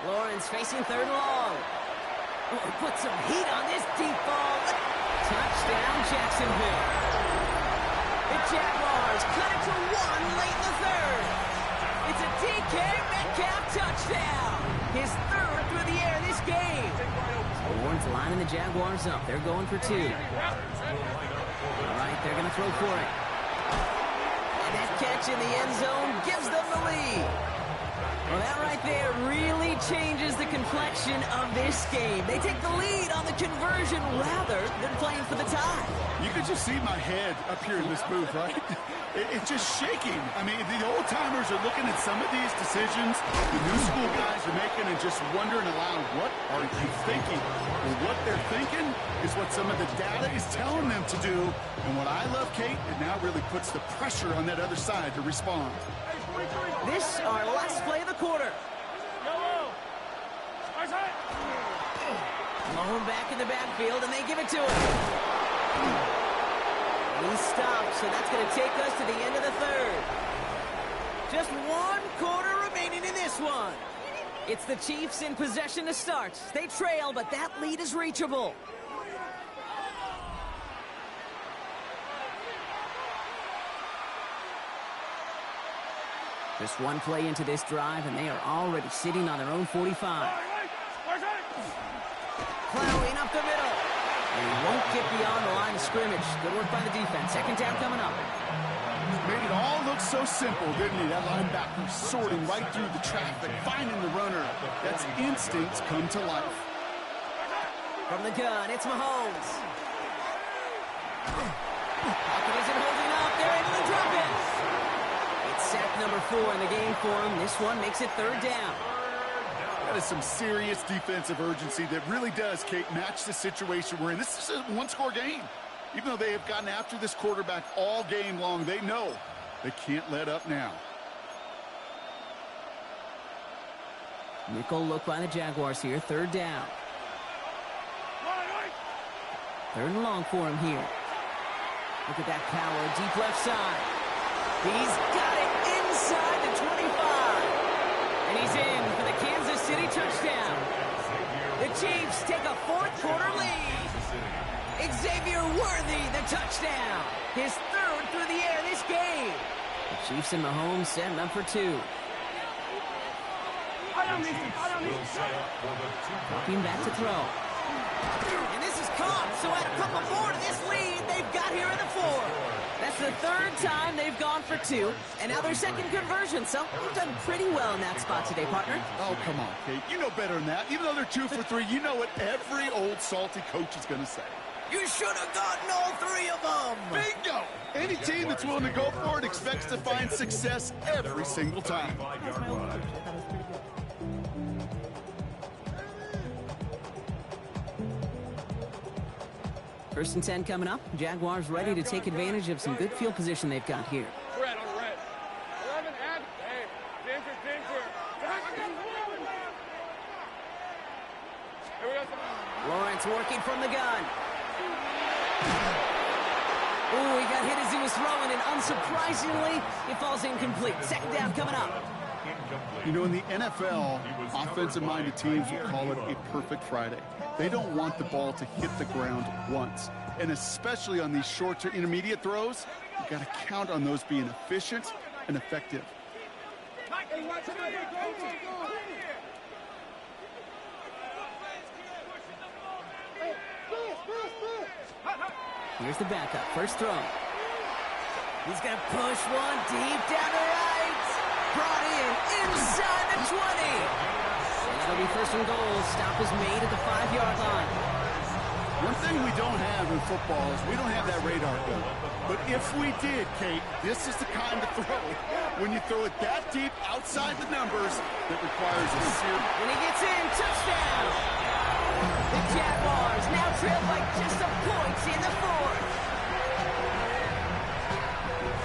Speaker 1: Lawrence facing 3rd and long. Oh, put some heat on this deep ball. Touchdown, Jacksonville. The Jaguars cut it to 1 late in the 3rd. It's a DK Metcalf touchdown. His 3rd through the air this game. Lawrence lining the Jaguars up. They're going for 2. All right, they're going to throw for it. And that catch in the end zone gives them the lead. Well, that right there really changes the complexion of this game. They take the lead on the conversion rather than playing for the tie.
Speaker 3: You could just see my head up here in this booth, right? It's just shaking. I mean, the old-timers are looking at some of these decisions the new school guys are making and just wondering aloud, what are you thinking? Well, what they're thinking is what some of the data is telling them to do. And what I love, Kate, it now really puts the pressure on that other side to respond.
Speaker 1: This our last play of the quarter. Mahone back in the backfield, and they give it to him. He stops, so that's going to take us to the end of the 3rd. Just 1 quarter remaining in this one. It's the Chiefs in possession to start. They trail, but that lead is reachable. Just 1 play into this drive, and they are already sitting on their own 45. Plowing up the middle. And he won't get beyond the line of scrimmage. Good work by the defense. 2nd down coming up.
Speaker 3: Made it all look so simple, didn't he? That linebacker sorting right through the traffic, finding the runner. That's instincts come to life.
Speaker 1: From the gun, it's Mahomes. Pocket isn't holding up. They're able to drop it. It's sack number 4 in the game for him. This one makes it 3rd down.
Speaker 3: That is some serious defensive urgency that really does, Kate, match the situation we're in. This is a 1-score game. Even though they have gotten after this quarterback all game long, they know they can't let up now.
Speaker 1: Nickel look by the Jaguars here. 3rd down. 3rd and long for him here. Look at that power. Deep left side. He's got it inside the 25. And he's in for the Kansas City touchdown. The Chiefs take a 4th quarter lead. Xavier Worthy, the touchdown. His 3rd through the air this game. The Chiefs and Mahomes setting up for 2. Looking back to throw. And this is caught, so add a couple more to this lead they've got here in the 4th. That's the 3rd time they've gone for 2, and now their 2nd conversion, so we've done pretty well in that spot today, partner.
Speaker 3: Oh, come on, Kate. You know better than that. Even though they're 2 for 3, you know what every old salty coach is going to say.
Speaker 1: You should have gotten all 3 of them.
Speaker 3: Bingo! Any team that's willing to go for it expects to find success every single time.
Speaker 1: First and 10 coming up. Jaguars ready to take advantage of some good field position they've got here.
Speaker 2: Red on red. 11 and hey, danger, danger. Here we go.
Speaker 1: Lawrence working from the gun. Oh, he got hit as he was throwing, and unsurprisingly, it falls incomplete. Second down coming up.
Speaker 3: You know, in the NFL, offensive-minded teams will call it a perfect Friday. They don't want the ball to hit the ground once. And especially on these short to intermediate throws, you got to count on those being efficient and effective.
Speaker 1: Here's the backup. First throw. He's going to push one deep down the right. Brought in inside the 20. And that'll be first and goal. Stop is made at the 5-yard line.
Speaker 3: One thing we don't have in football is we don't have that radar gun. But if we did, Kate, this is the kind of throw. When you throw it that deep outside the numbers, that requires a serious...
Speaker 1: When he gets in, touchdown! The Jaguars now trail by just a point in the fourth.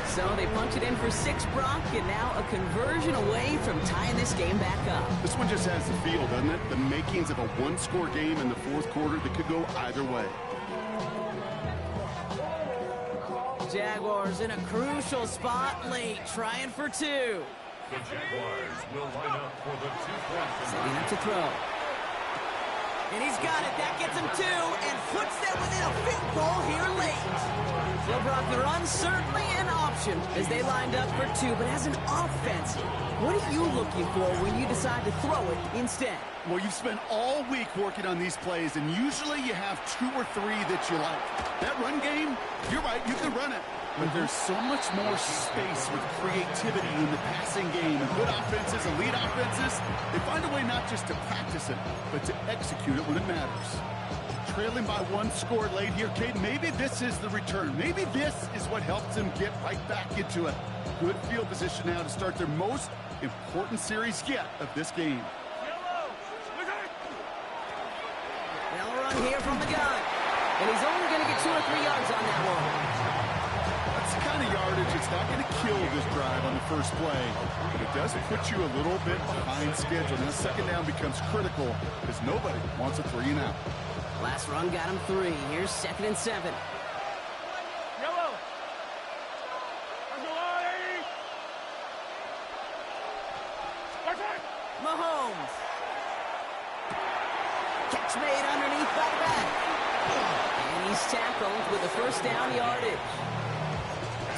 Speaker 1: So they punch it in for 6, Brock, and now a conversion away from tying this game back up.
Speaker 3: This one just has the feel, doesn't it? The makings of a one-score game in the fourth quarter that could go either way.
Speaker 1: Jaguars in a crucial spot late, trying for 2.
Speaker 4: The Jaguars will line up for the 2-point
Speaker 1: Setting up to throw. And he's got it. That gets him 2 and puts them within a field goal here late. Well, Brock, the run certainly an option as they lined up for 2, but as an offense, what are you looking for when you decide to throw it instead?
Speaker 3: Well, you've spent all week working on these plays, and usually you have 2 or 3 that you like. That run game, you're right, you can run it. But there's so much more space with creativity in the passing game. And good offenses, elite offenses, they find a way not just to practice it, but to execute it when it matters. Trailing by 1 score late here, Kate, maybe this is the return. Maybe this is what helps them get right back into it. Good field position now to start their most important series yet of this game.
Speaker 1: They'll run here from the gun. And he's only going to get 2 or 3 yards on that one.
Speaker 3: That's the kind of yardage, it's not going to kill this drive on the first play, but it does put you a little bit behind schedule. Now, second down becomes critical because nobody wants a 3-and-out.
Speaker 1: Last run got him 3. Here's 2nd and 7.
Speaker 2: Yellow.
Speaker 1: Mahomes. Catch made underneath by the back. And he's tackled with a first down yardage.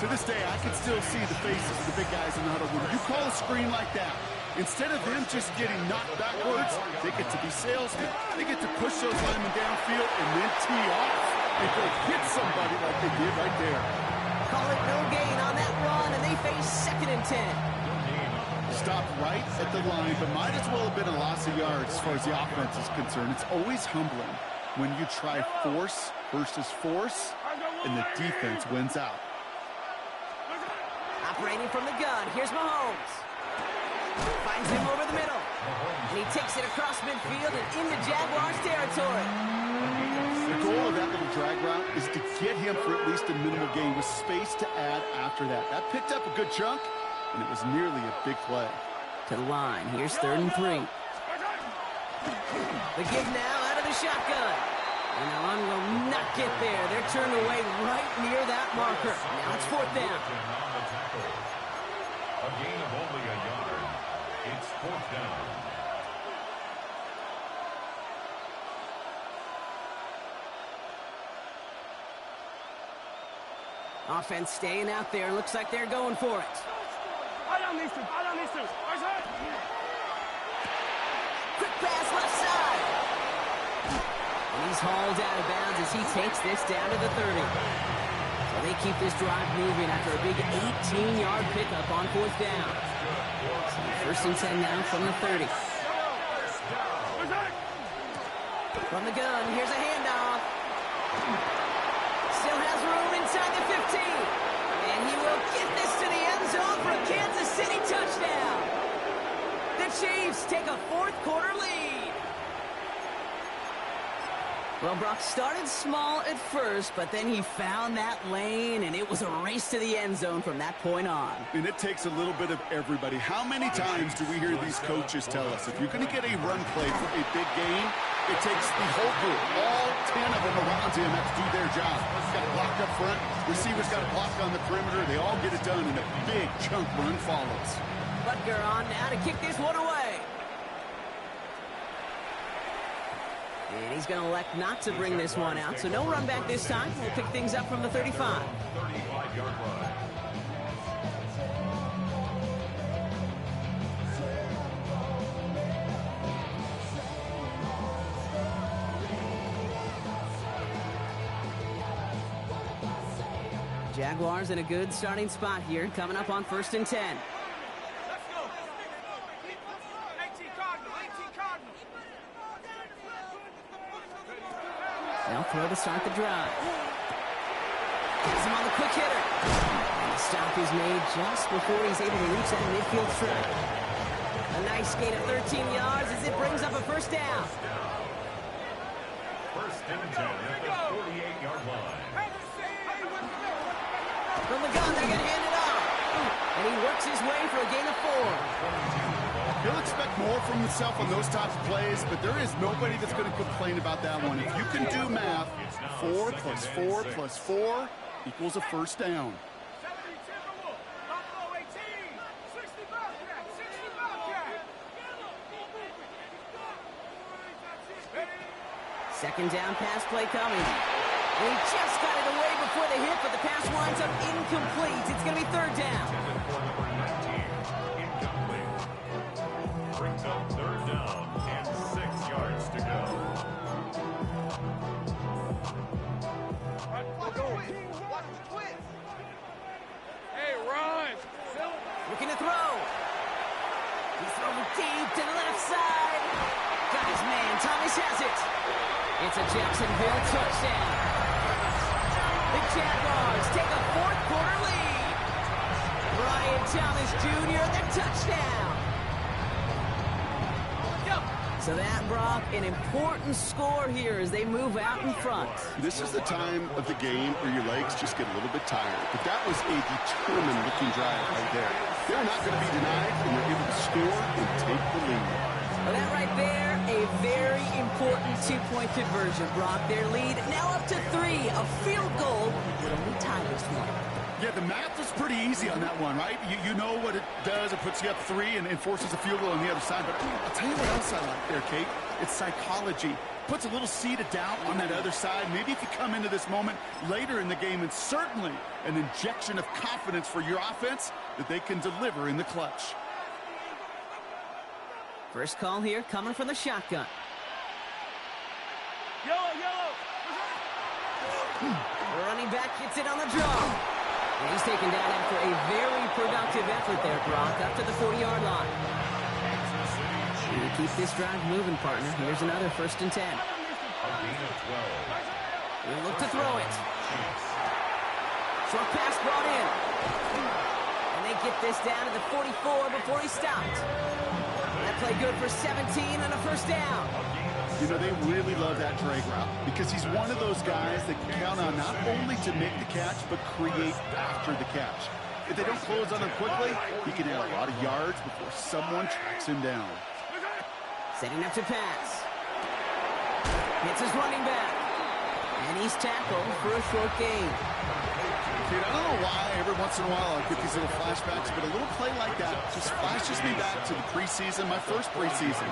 Speaker 3: To this day, I can still see the faces of the big guys in the huddle. When you call a screen like that, instead of them just getting knocked backwards, they get to be salesmen. They get to push those linemen downfield and then tee off if they hit somebody like they did right there.
Speaker 1: Call it no gain on that run, and they face 2nd and 10.
Speaker 3: Stopped right at the line, but might as well have been a loss of yards as far as the offense is concerned. It's always humbling when you try force versus force, and the defense wins out.
Speaker 1: Operating from the gun, here's Mahomes. Finds him over the middle. And he takes it across midfield and into Jaguars territory.
Speaker 3: The goal of that little drag route is to get him for at least a minimal gain with space to add after that. That picked up a good chunk, and it was nearly a big play.
Speaker 1: To the line, here's 3rd and 3. The give now out of the shotgun. And the run will not get there. They're turned away right near that marker. Now it's 4th down.
Speaker 4: A gain of only a yard. It's 4th down.
Speaker 1: Offense staying out there. Looks like they're going for it. Quick pass left side. And he's hauled out of bounds as he takes this down to the 30. So they keep this drive moving after a big 18-yard pickup on 4th down. So 1st and 10 now from the 30. From the gun, here's a handoff. Still has room inside the 15. And he will get this to the end zone for a Kansas City touchdown. The Chiefs take a 4th quarter lead. Well, Brock started small at first, but then he found that lane, and it was a race to the end zone from that point on.
Speaker 3: And it takes a little bit of everybody. How many times do we hear these coaches tell us, if you're going to get a run play for a big game, it takes the whole group, all 10 of them around him have to do their job. Got to block up front, receivers got to block on the perimeter. They all get it done, and a big chunk run follows.
Speaker 1: Butker on now to kick this one away. And he's going to elect not to bring this one out, so no run back this time. We'll pick things up from the 35.
Speaker 4: 35-yard line.
Speaker 1: Jaguars in a good starting spot here, coming up on 1st and 10.
Speaker 2: Let's go. 18 Cardinals. 18 Cardinals.
Speaker 1: Now throw to start the drive. Gets him on the quick hitter. And the stop is made just before he's able to reach that midfield strike. A nice gain of 13 yards as it brings up a first down.
Speaker 4: 1st and 10 at the 48-yard line.
Speaker 1: From the gun, they're going to hand it off. And he works his way for a gain of 4.
Speaker 3: He'll expect more from himself on those types of plays, but there is nobody that's going to complain about that one. If you can do math, 4 plus 4 plus 4 equals a first down.
Speaker 2: 70 Timberwolves. Buffalo 18. 60 Bobcat. 60 Bobcat.
Speaker 1: Second down pass play coming. And he just got it away before the hit, but the pass winds up incomplete. It's going to be 3rd down.
Speaker 4: For number 19, incomplete. Brings up 3rd down and 6 yards to go.
Speaker 2: Watch the twist. Hey, Ron.
Speaker 1: Looking to throw. He's throwing deep to the left side. Got his man. Thomas has it. It's a Jacksonville touchdown. The Jaguars take a 4th quarter lead. Brian Thomas Jr., the touchdown. So that, Brock, an important score here as they move out in front.
Speaker 3: This is the time of the game where your legs just get a little bit tired. But that was a determined-looking drive right there. They're not going to be denied, and they're able to score and take the lead.
Speaker 1: Well, that right there, a very important 2-point conversion, Brock. Their lead now up to 3. A field goal would only tie this one.
Speaker 3: Yeah, the math is pretty easy on that one, right? You know what it does. It puts you up 3 and forces a field goal on the other side. But I'll tell you what else I like there, Kate. It's psychology. Puts a little seed of doubt on that other side. Maybe if you come into this moment later in the game, and certainly an injection of confidence for your offense that they can deliver in the clutch.
Speaker 1: First call here coming from the shotgun.
Speaker 2: Yellow.
Speaker 1: The running back gets it on the draw. And he's taken down after a very productive effort there, Brock, up to the 40-yard line. To keep this drive moving, partner, here's another 1st and 10. We'll look to throw it. Short pass brought in. And they get this down to the 44 before he stopped. That play good for 17 and a first down.
Speaker 3: You know, they really love that drag route because he's one of those guys that can count on not only to make the catch, but create after the catch. If they don't close on him quickly, he can add a lot of yards before someone tracks him down.
Speaker 1: Setting up to pass. Hits his running back. And he's tackled for a short gain.
Speaker 3: Dude, I don't know why every once in a while I get these little flashbacks, but a little play like that just flashes me back to the preseason, my first preseason.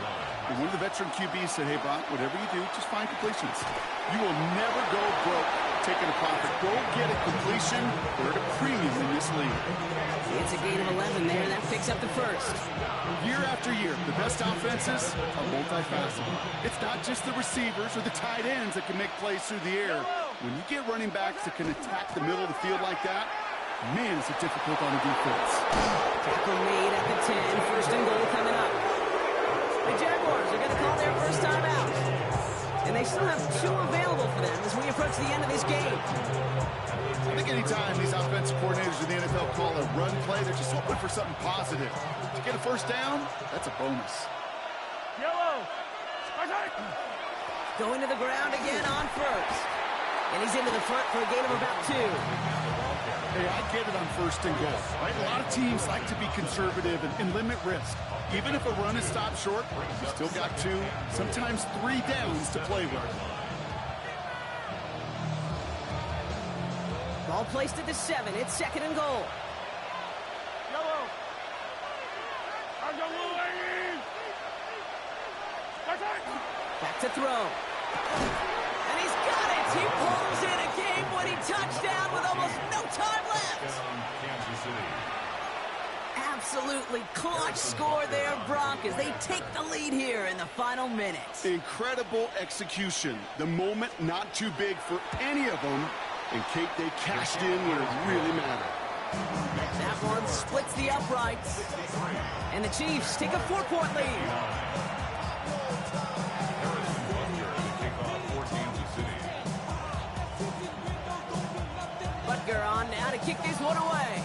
Speaker 3: And one of the veteran QBs said, hey, Brock, whatever you do, just find completions. You will never go broke taking a profit. Go get a completion. We're at a premium in this league.
Speaker 1: It's a gain of 11 there. That picks up the first.
Speaker 3: Year after year, the best offenses are multifaceted. It's not just the receivers or the tight ends that can make plays through the air. When you get running backs that can attack the middle of the field like that, man, is it difficult on the defense.
Speaker 1: Tackle made at the 10. 1st and goal coming up. The Jaguars are going to call their first time out. And they still have 2 available for them as we approach the end of this game.
Speaker 3: I think anytime these offensive coordinators in the NFL call a run play, they're just hoping for something positive. To get a first down, that's a bonus.
Speaker 2: Yellow.
Speaker 1: Going to the ground again on first. And he's into the front for a gain of about 2.
Speaker 3: Hey, I get it on first and goal, right? A lot of teams like to be conservative and limit risk. Even if a run is stopped short, you still got 2, sometimes 3 downs to play with.
Speaker 1: Ball placed at the 7. It's second and goal. Back to throw. And he's got it. He pulls in a game-winning touchdown with almost no time left.
Speaker 4: Kansas City.
Speaker 1: Absolutely clutch score there, Brock, as they take the lead here in the final minutes.
Speaker 3: Incredible execution. The moment not too big for any of them. And Kate, they cashed in where it really mattered.
Speaker 1: That one splits the uprights. And the Chiefs take a 4-point lead. Butker on now to kick this one away.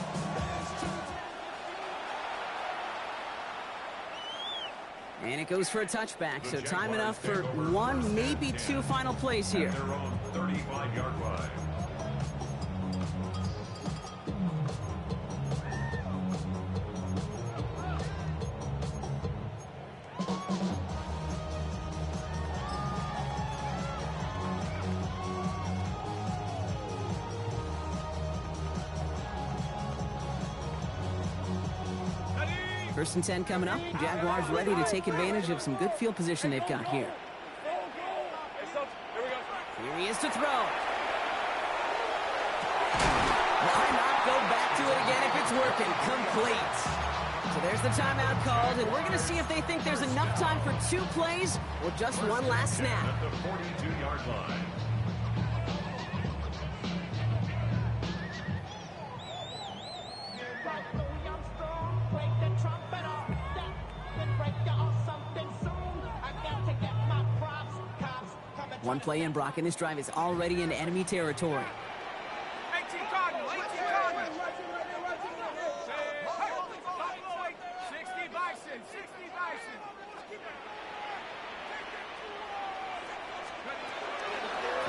Speaker 1: And it goes for a touchback, so time enough for 1, maybe 2 final plays here.
Speaker 4: Their own 35-yard line.
Speaker 1: First and 10 coming up. Jaguars ready to take advantage of some good field position they've got here. Here he is to throw. Why not go back to it again if it's working? Complete. So there's the timeout called, and we're going to see if they think there's enough time for 2 plays or just one last snap.
Speaker 4: At the 42-yard line.
Speaker 1: One play in, Brock, and this drive is already into enemy territory.
Speaker 2: 18 Cardinals, 18 Cardinals. 60 Bison, 60 Bison.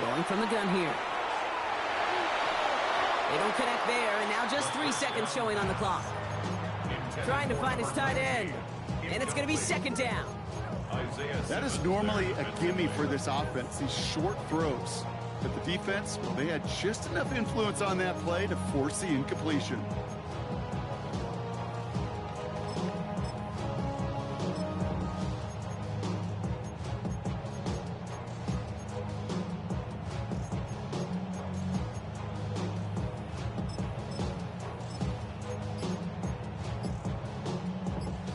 Speaker 1: Going from the gun here. They don't connect there, and now just 3 seconds showing on the clock. Trying to find his tight end, and it's going to be second down.
Speaker 3: That is normally a gimme for this offense, these short throws. But the defense, well, they had just enough influence on that play to force the incompletion.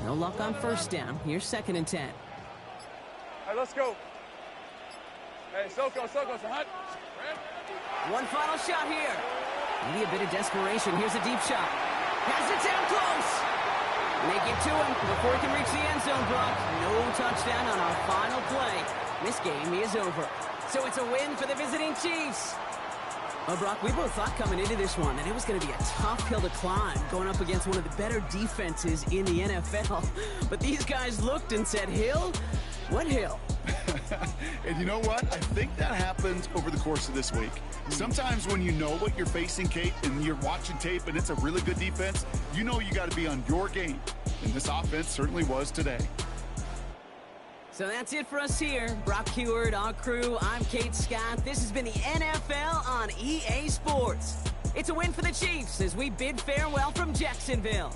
Speaker 1: No luck on first down. Here's second and 10.
Speaker 2: Hey, let's go. Hey, Soko, Hunt.
Speaker 1: One final shot here. Maybe a bit of desperation. Here's a deep shot. Has it down close. Make it to him before he can reach the end zone, Brock. No touchdown on our final play. This game is over. So it's a win for the visiting Chiefs. Well, Brock, we both thought coming into this one that it was going to be a tough hill to climb, going up against one of the better defenses in the NFL. But these guys looked and said, Hill? What hill?
Speaker 3: And you know what? I think that happened over the course of this week. Sometimes when you know what you're facing, Kate, and you're watching tape and it's a really good defense, you know you got to be on your game. And this offense certainly was today.
Speaker 1: So that's it for us here. Brock Heward, our crew, I'm Kate Scott. This has been the NFL on EA Sports. It's a win for the Chiefs as we bid farewell from Jacksonville.